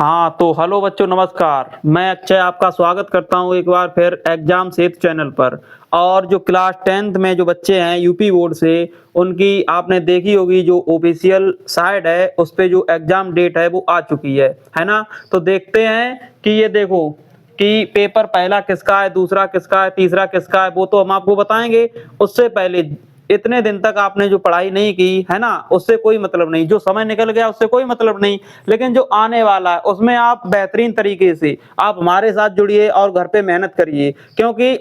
हाँ, तो हेलो बच्चों, नमस्कार। मैं अक्षय आपका स्वागत करता हूँ एक बार फिर एग्जाम सेतु चैनल पर। और जो क्लास 10th में जो बच्चे हैं यूपी बोर्ड से, उनकी आपने देखी होगी जो ऑफिशियल साइट है उस पे जो एग्जाम डेट है वो आ चुकी है ना। तो देखते हैं कि ये देखो कि पेपर पहला किसका है, दूसरा किसका है, तीसरा किसका है, वो तो हम आपको बताएंगे। उससे पहले इतने दिन तक आपने जो पढ़ाई नहीं की है ना, उससे कोई मतलब नहीं। जो समय निकल गया उससे कोई मतलब नहीं, लेकिन जो आने वाला है उसमें आप बेहतरीन तरीके से आप हमारे साथ जुड़िए और घर पे मेहनत करिए। क्योंकि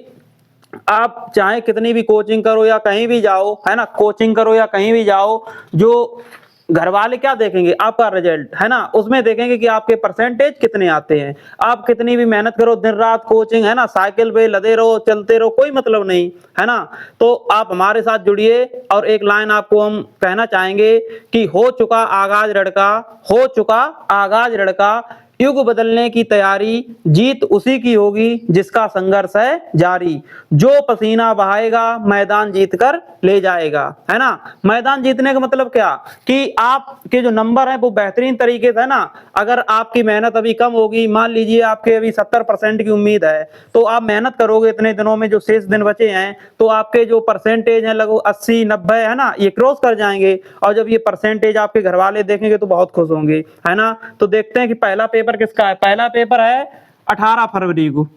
आप चाहे कितनी भी कोचिंग करो या कहीं भी जाओ है ना, कोचिंग करो या कहीं भी जाओ, जो घर वाले क्या देखेंगे, आपका रिजल्ट है ना। उसमें देखेंगे कि आपके परसेंटेज कितने आते हैं। आप कितनी भी मेहनत करो, दिन रात कोचिंग है ना, साइकिल पे लदे रहो, चलते रहो, कोई मतलब नहीं है ना। तो आप हमारे साथ जुड़िए। और एक लाइन आपको हम कहना चाहेंगे कि हो चुका आगाज लड़का, हो चुका आगाज लड़का, युग बदलने की तैयारी, जीत उसी की होगी जिसका संघर्ष है जारी। जो पसीना बहाएगा मैदान जीत कर ले जाएगा, है ना। मैदान जीतने का मतलब क्या कि आपके जो नंबर है वो बेहतरीन तरीके से है ना। अगर आपकी मेहनत अभी कम होगी, मान लीजिए आपके अभी 70% की उम्मीद है, तो आप मेहनत करोगे इतने दिनों में, जो शेष दिन बचे हैं, तो आपके जो परसेंटेज है लगभग 80-90 है ना, ये क्रॉस कर जाएंगे। और जब ये परसेंटेज आपके घर वाले देखेंगे तो बहुत खुश होंगे, है ना। तो देखते हैं कि पहला पेपर किसका है। पहला पेपर है 18 फरवरी को।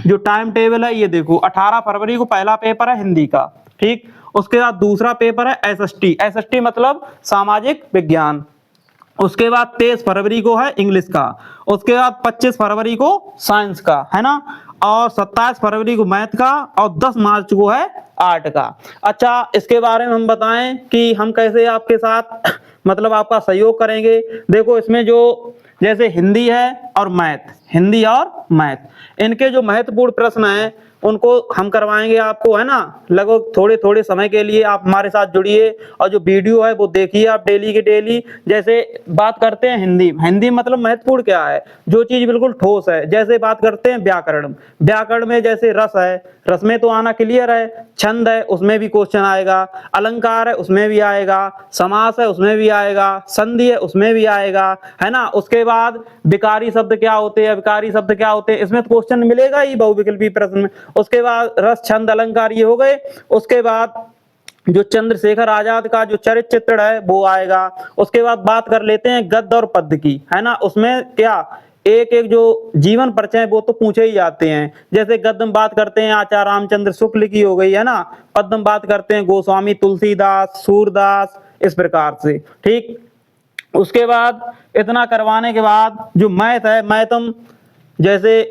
जो टाइम टेबल है ये देखो, 18 फरवरी को पहला पेपर है हिंदी का। ठीक, उसके बाद दूसरा पेपर है एसएसटी। एसएसटी मतलब सामाजिक विज्ञान। उसके बाद 23 फरवरी को है इंग्लिश का। उसके बाद 25 फरवरी को साइंस का, है ना। और 27 फरवरी को मैथ का। और 10 मार्च को है आर्ट का। अच्छा, इसके बारे में हम बताएं कि हम कैसे आपके साथ मतलब आपका सहयोग करेंगे। देखो, इसमें जो जैसे हिंदी है और मैथ, हिंदी और मैथ, इनके जो महत्वपूर्ण प्रश्न हैं उनको हम करवाएंगे आपको, है ना। लगभग थोड़े थोड़े समय के लिए आप हमारे साथ जुड़िए और जो वीडियो है वो देखिए आप डेली के डेली। जैसे बात करते हैं हिंदी, हिंदी मतलब महत्वपूर्ण क्या है, जो चीज बिल्कुल ठोस है। जैसे बात करते हैं व्याकरण, व्याकरण में जैसे रस है, रस में तो आना क्लियर है। छंद है, उसमें भी क्वेश्चन आएगा। अलंकार है, उसमें भी आएगा। समास है, उसमें भी आएगा। संधि है, उसमें भी आएगा, है ना। उसके बाद विकारी शब्द क्या होते हैं, अविकारी शब्द क्या होते हैं, इसमें तो क्वेश्चन मिलेगा ही बहुविकल्पी प्रश्न में। उसके बाद रस, छंद, अलंकार ये हो गए। उसके बाद जो चंद्रशेखर आजाद का जो चरित्र चित्रण है वो आएगा। उसके बाद बात कर लेते हैं गद्य और पद्य की, है ना। उसमें क्या एक एक जो जीवन परिचय वो तो पूछे ही जाते हैं। जैसे गद्य में बात करते हैं आचार्य रामचंद्र शुक्ल की हो गई, है ना। पद्य में बात करते हैं गोस्वामी तुलसीदास, सूरदास, इस प्रकार से। ठीक, उसके बाद इतना करवाने के बाद जो मैथ है, मैथ हम जैसे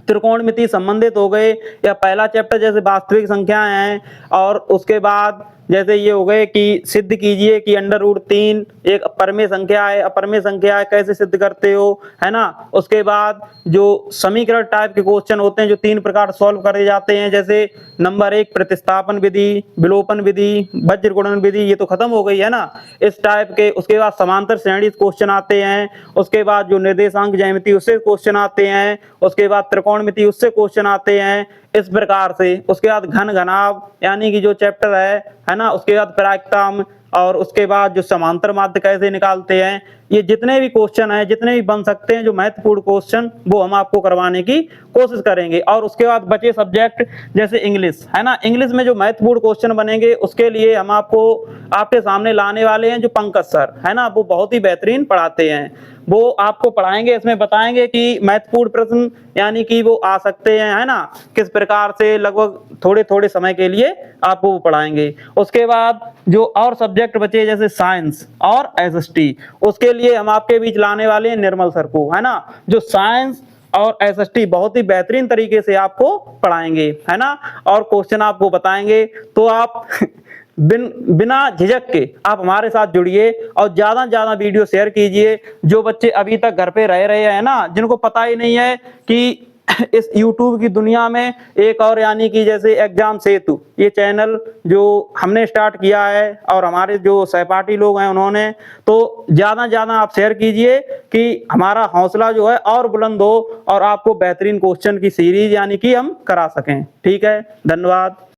त्रिकोणमिति संबंधित हो गए, या पहला चैप्टर जैसे वास्तविक संख्याएं हैं। और उसके बाद जैसे ये हो गए कि सिद्ध कीजिए कि √3 एक अपरमेय संख्या है, अपरमेय संख्या है, कैसे सिद्ध करते हो, है ना। उसके बाद जो समीकरण टाइप के क्वेश्चन होते हैं जो 3 प्रकार सॉल्व करे जाते हैं, जैसे नंबर 1 प्रतिस्थापन विधि, विलोपन विधि, वज्र गुणन विधि, ये तो खत्म हो गई, है ना, इस टाइप के। उसके बाद समांतर श्रेणी क्वेश्चन आते हैं। उसके बाद जो निर्देशांक ज्यामिति उससे क्वेश्चन आते हैं। उसके बाद त्रिकोणमिति उससे क्वेश्चन आते हैं, इस प्रकार से। उसके बाद घन घनाभ यानी कि जो चैप्टर है ना। उसके बाद पराक्रम, और उसके बाद जो समांतर माध्य कैसे निकालते हैं, ये जितने भी क्वेश्चन हैं, जितने भी बन सकते हैं जो महत्वपूर्ण क्वेश्चन, वो हम आपको करवाने की कोशिश करेंगे। और उसके बाद बचे सब्जेक्ट जैसे इंग्लिश, है ना। इंग्लिश में जो महत्वपूर्ण क्वेश्चन बनेंगे उसके लिए हम आपको आपके सामने लाने वाले हैं जो पंकज सर, है ना। वो बहुत ही बेहतरीन पढ़ाते हैं। वो आपको पढ़ाएंगे, इसमें बताएंगे कि महत्वपूर्ण प्रश्न यानी कि वो आ सकते हैं, है ना, किस प्रकार से। लगभग थोड़े थोड़े समय के लिए आपको वो पढ़ाएंगे। उसके बाद जो और सब्जेक्ट बचे जैसे साइंस और एसएसटी, उसके लिए हम आपके बीच लाने वाले हैं निर्मल सर को, है ना। जो साइंस और एसएसटी बहुत ही बेहतरीन तरीके से आपको पढ़ाएंगे, है ना। और क्वेश्चन आपको बताएंगे। तो आप बिना झिझक के आप हमारे साथ जुड़िए और ज्यादा से ज्यादा वीडियो शेयर कीजिए। जो बच्चे अभी तक घर पे रह रहे हैं ना, जिनको पता ही नहीं है कि इस YouTube की दुनिया में एक और यानी कि जैसे एग्जाम सेतु ये चैनल जो हमने स्टार्ट किया है और हमारे जो सहपाठी लोग हैं उन्होंने, तो ज्यादा से ज्यादा आप शेयर कीजिए कि हमारा हौसला जो है और बुलंद हो और आपको बेहतरीन क्वेश्चन की सीरीज यानी कि हम करा सकें। ठीक है, धन्यवाद।